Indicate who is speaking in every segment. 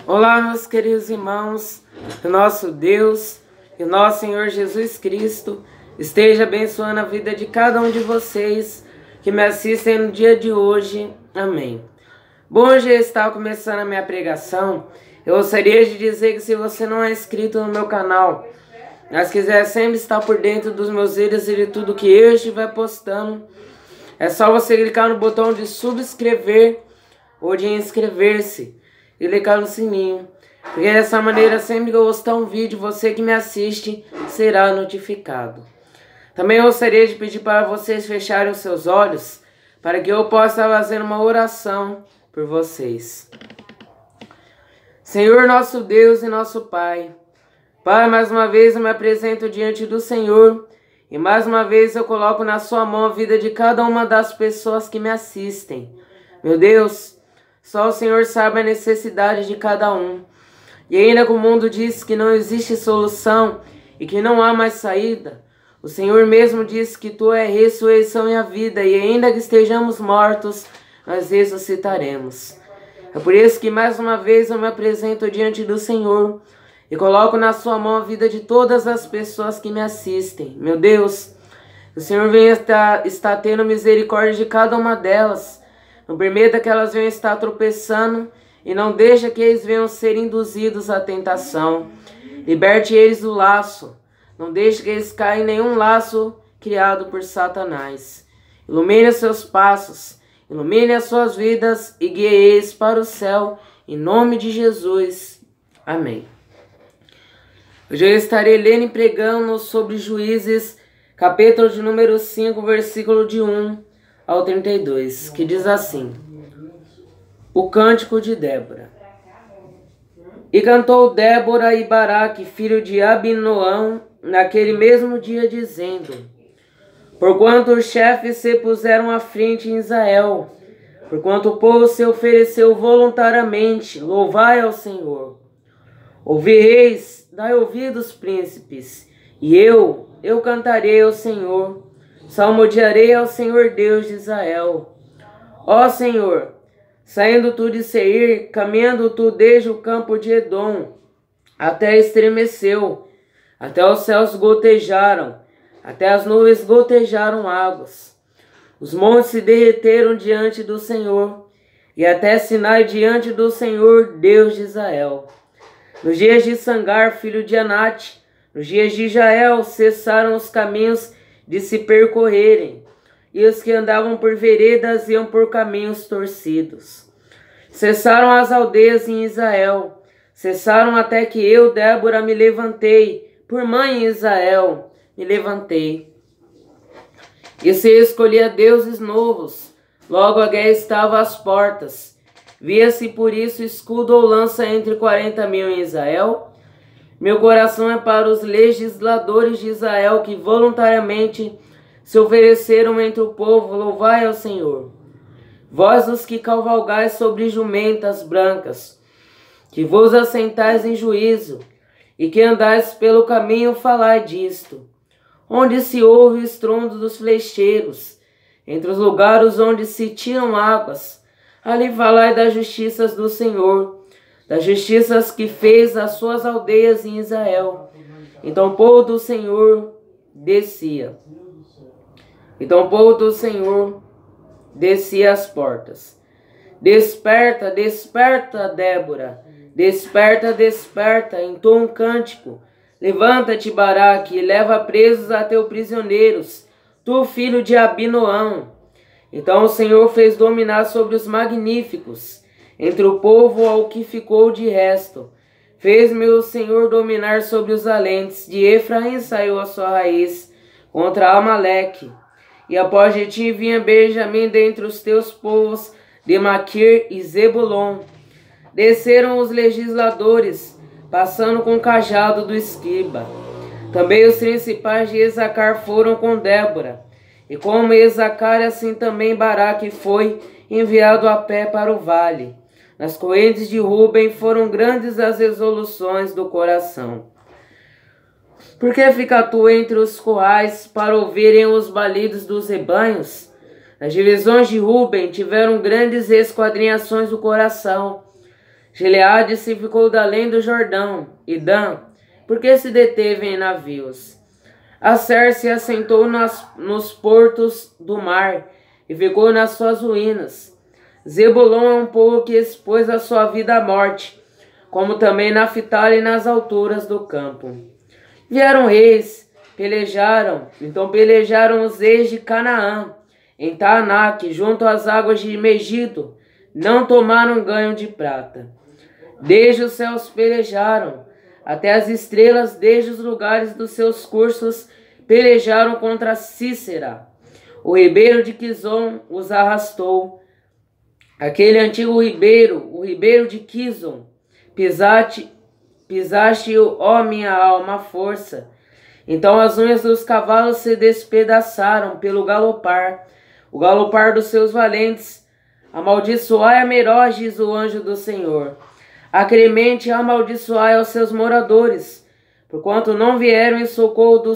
Speaker 1: Olá, meus queridos irmãos, que o nosso Deus e o nosso Senhor Jesus Cristo esteja abençoando a vida de cada um de vocês que me assistem no dia de hoje. Amém. Bom, hoje está começando a minha pregação. Eu gostaria de dizer que se você não é inscrito no meu canal, mas quiser sempre estar por dentro dos meus vídeos e de tudo que eu estiver postando, é só você clicar no botão de subscrever ou de inscrever-se e clicar no sininho, porque dessa maneira sempre que eu postar um vídeo, você que me assiste será notificado. Também gostaria de pedir para vocês fecharem os seus olhos, para que eu possa fazer uma oração por vocês. Senhor nosso Deus e nosso Pai, Pai, mais uma vez eu me apresento diante do Senhor e mais uma vez eu coloco na sua mão a vida de cada uma das pessoas que me assistem. Meu Deus, só o Senhor sabe a necessidade de cada um. E ainda que o mundo diz que não existe solução e que não há mais saída, o Senhor mesmo diz que Tu é a ressurreição e a vida, e ainda que estejamos mortos, nós ressuscitaremos. É por isso que mais uma vez eu me apresento diante do Senhor e coloco na sua mão a vida de todas as pessoas que me assistem. Meu Deus, o Senhor venha estar tendo misericórdia de cada uma delas. Não permita que elas venham estar tropeçando e não deixa que eles venham ser induzidos à tentação. Liberte eles do laço. Não deixe que eles caiam em nenhum laço criado por Satanás. Ilumine os seus passos, ilumine as suas vidas e guie eles para o céu, em nome de Jesus. Amém. Hoje eu estarei lendo e pregando sobre Juízes, capítulo de número 5, versículo de 1 ao 32, que diz assim: O cântico de Débora. E cantou Débora e Baraque, filho de Abinoão, naquele mesmo dia, dizendo: Porquanto os chefes se puseram à frente em Israel, porquanto o povo se ofereceu voluntariamente, louvai ao Senhor. Ouvi, reis, dai ouvidos, príncipes, e eu cantarei ao Senhor, salmodiarei ao Senhor Deus de Israel. Ó Senhor, saindo tu de Seir, caminhando tu desde o campo de Edom, até estremeceu, até os céus gotejaram, até as nuvens gotejaram águas. Os montes se derreteram diante do Senhor, e até Sinai diante do Senhor Deus de Israel. Nos dias de Sangar, filho de Anate, nos dias de Jael, cessaram os caminhos de se percorrerem, e os que andavam por veredas iam por caminhos torcidos. Cessaram as aldeias em Israel, cessaram até que eu, Débora, me levantei, por mãe em Israel, me levantei. E se escolhia deuses novos, logo a guerra estava às portas. Via-se por isso escudo ou lança entre 40.000 em Israel? Meu coração é para os legisladores de Israel que voluntariamente se ofereceram entre o povo, louvai ao Senhor. Vós os que cavalgais sobre jumentas brancas, que vos assentais em juízo, e que andais pelo caminho, falai disto. Onde se ouve o estrondo dos flecheiros, entre os lugares onde se tiram águas, ali falai das justiças do Senhor, das justiças que fez as suas aldeias em Israel. Então o povo do Senhor descia. Então o povo do Senhor descia às portas. Desperta, desperta, Débora. Desperta, desperta, entoa um cântico. Levanta-te, Baraque, e leva presos a teus prisioneiros, tu, filho de Abinoão. Então o Senhor fez dominar sobre os magníficos, entre o povo ao que ficou de resto. Fez-me o Senhor dominar sobre os valentes. De Efraim saiu a sua raiz contra Amaleque. E após de ti vinha Benjamim dentre os teus povos, de Maquir e Zebulon. Desceram os legisladores, passando com o cajado do escriba. Também os principais de Isacar foram com Débora. E como Isacar, assim também Baraque foi enviado a pé para o vale. Nas correntes de Ruben foram grandes as resoluções do coração. Por que fica tu entre os currais para ouvirem os balidos dos rebanhos? As divisões de Ruben tiveram grandes esquadrinhações do coração. Gileade se ficou da além do Jordão, e Dan, porque se deteve em navios. Asser se assentou nos portos do mar, e ficou nas suas ruínas. Zebulon é um povo que expôs a sua vida à morte, como também Naftali nas alturas do campo. Vieram reis, então pelejaram os reis de Canaã, em Taanac, junto às águas de Megido, não tomaram ganho de prata. Desde os céus pelejaram, até as estrelas, desde os lugares dos seus cursos, pelejaram contra Cícera. O ribeiro de Quizon os arrastou. Aquele antigo ribeiro, o ribeiro de Quizon, pisaste-o, ó minha alma, força. Então as unhas dos cavalos se despedaçaram pelo galopar, o galopar dos seus valentes. Amaldiçoai a Meroz, diz o anjo do Senhor. Acremente amaldiçoai aos seus moradores, porquanto não vieram em socorro do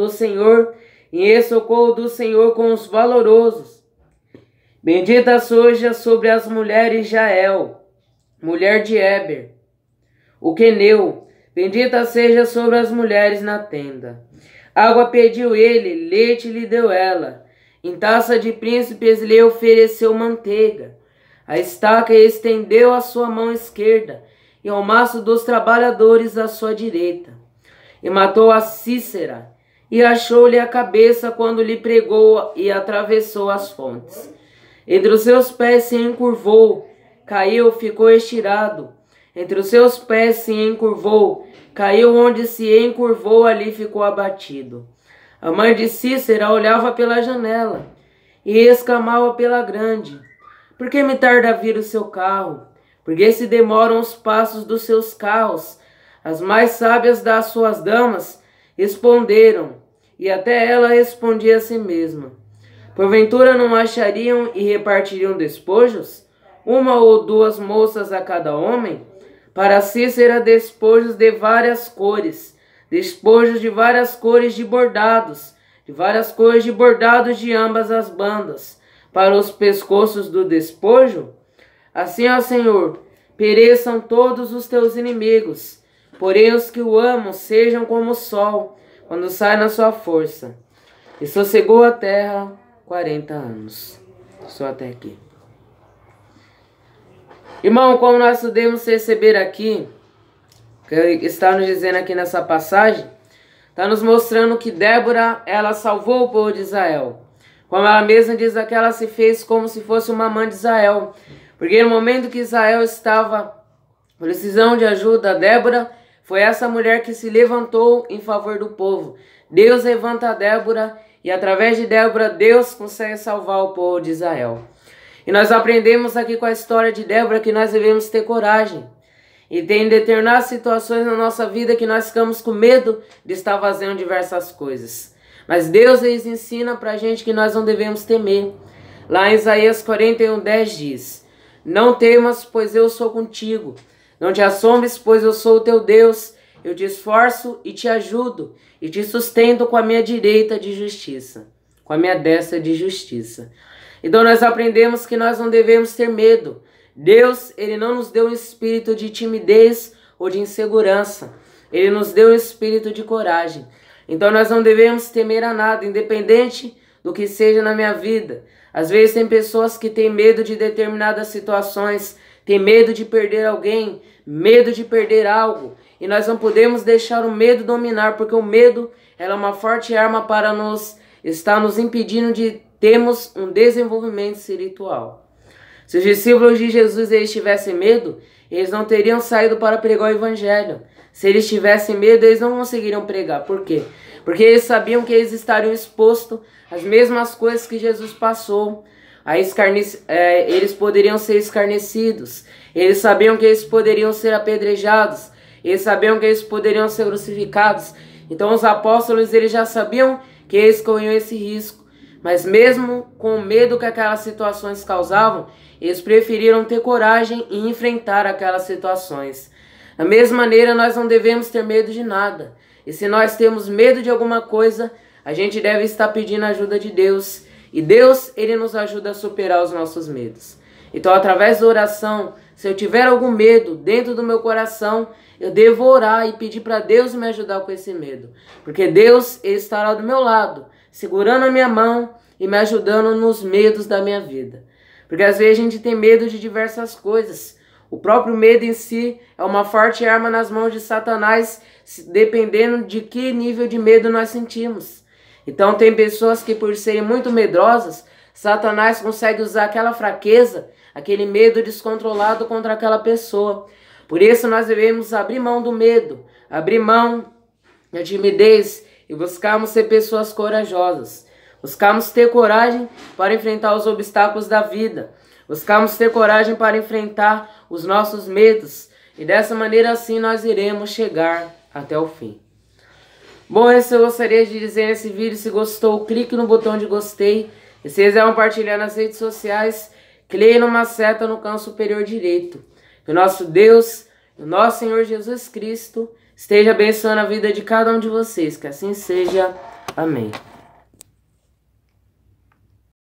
Speaker 1: Senhor, e em socorro do Senhor com os valorosos. Bendita seja sobre as mulheres Jael, mulher de Eber, o queneu, bendita seja sobre as mulheres na tenda. Água pediu ele, leite lhe deu ela, em taça de príncipes lhe ofereceu manteiga. A estaca estendeu a sua mão esquerda, e ao maço dos trabalhadores a sua direita. E matou a Cícera, e achou-lhe a cabeça quando lhe pregou e atravessou as fontes. Entre os seus pés se encurvou, caiu, ficou estirado. Entre os seus pés se encurvou, caiu onde se encurvou, ali ficou abatido. A mãe de Cícera olhava pela janela, e exclamava pela grande: por que me tarda a vir o seu carro? Por que se demoram os passos dos seus carros? As mais sábias das suas damas responderam, e até ela respondia a si mesma: porventura não achariam e repartiriam despojos? Uma ou duas moças a cada homem? Para Cícera despojos de várias cores, despojos de várias cores de bordados, de várias cores de bordados de ambas as bandas. Para os pescoços do despojo? Assim, ó Senhor, pereçam todos os teus inimigos, porém os que o amam sejam como o sol, quando sai na sua força. E sossegou a terra 40 anos. Só até aqui. Irmão, como nós podemos perceber aqui, que está nos dizendo aqui nessa passagem, está nos mostrando que Débora, ela salvou o povo de Israel. Como ela mesma diz que ela se fez como se fosse uma mãe de Israel. Porque no momento que Israel estava precisando de ajuda, Débora foi essa mulher que se levantou em favor do povo. Deus levanta a Débora e através de Débora Deus consegue salvar o povo de Israel. E nós aprendemos aqui com a história de Débora que nós devemos ter coragem. E tem determinadas situações na nossa vida que nós ficamos com medo de estar fazendo diversas coisas. Mas Deus ensina pra gente que nós não devemos temer. Lá em Isaías 41:10 diz: não temas, pois eu sou contigo. Não te assombres, pois eu sou o teu Deus. Eu te esforço e te ajudo, e te sustento com a minha direita de justiça, com a minha destra de justiça. Então nós aprendemos que nós não devemos ter medo. Deus, Ele não nos deu um espírito de timidez ou de insegurança. Ele nos deu um espírito de coragem. Então nós não devemos temer a nada, independente do que seja na minha vida. Às vezes tem pessoas que têm medo de determinadas situações, têm medo de perder alguém, medo de perder algo. E nós não podemos deixar o medo dominar, porque o medo ela é uma forte arma para estar nos impedindo de termos um desenvolvimento espiritual. Se os discípulos de Jesus eles tivessem medo, eles não teriam saído para pregar o evangelho. Se eles tivessem medo, eles não conseguiriam pregar. Por quê? Porque eles sabiam que eles estariam expostos às mesmas coisas que Jesus passou. Eles poderiam ser escarnecidos. Eles sabiam que eles poderiam ser apedrejados. Eles sabiam que eles poderiam ser crucificados. Então os apóstolos eles já sabiam que eles corriam esse risco. Mas mesmo com o medo que aquelas situações causavam, eles preferiram ter coragem e enfrentar aquelas situações. Da mesma maneira, nós não devemos ter medo de nada. E se nós temos medo de alguma coisa, a gente deve estar pedindo a ajuda de Deus. E Deus, Ele nos ajuda a superar os nossos medos. Então, através da oração, se eu tiver algum medo dentro do meu coração, eu devo orar e pedir para Deus me ajudar com esse medo. Porque Deus estará do meu lado, segurando a minha mão e me ajudando nos medos da minha vida. Porque às vezes a gente tem medo de diversas coisas. O próprio medo em si é uma forte arma nas mãos de Satanás, dependendo de que nível de medo nós sentimos. Então tem pessoas que, por serem muito medrosas, Satanás consegue usar aquela fraqueza, aquele medo descontrolado contra aquela pessoa. Por isso nós devemos abrir mão do medo, abrir mão da timidez e buscarmos ser pessoas corajosas. Buscarmos ter coragem para enfrentar os obstáculos da vida. Buscarmos ter coragem para enfrentar os nossos medos. E dessa maneira assim nós iremos chegar até o fim. Bom, isso eu gostaria de dizer nesse vídeo. Se gostou, clique no botão de gostei. E se quiser compartilhar nas redes sociais, clique numa seta no canto superior direito. Que o nosso Deus, o nosso Senhor Jesus Cristo, esteja abençoando a vida de cada um de vocês. Que assim seja. Amém.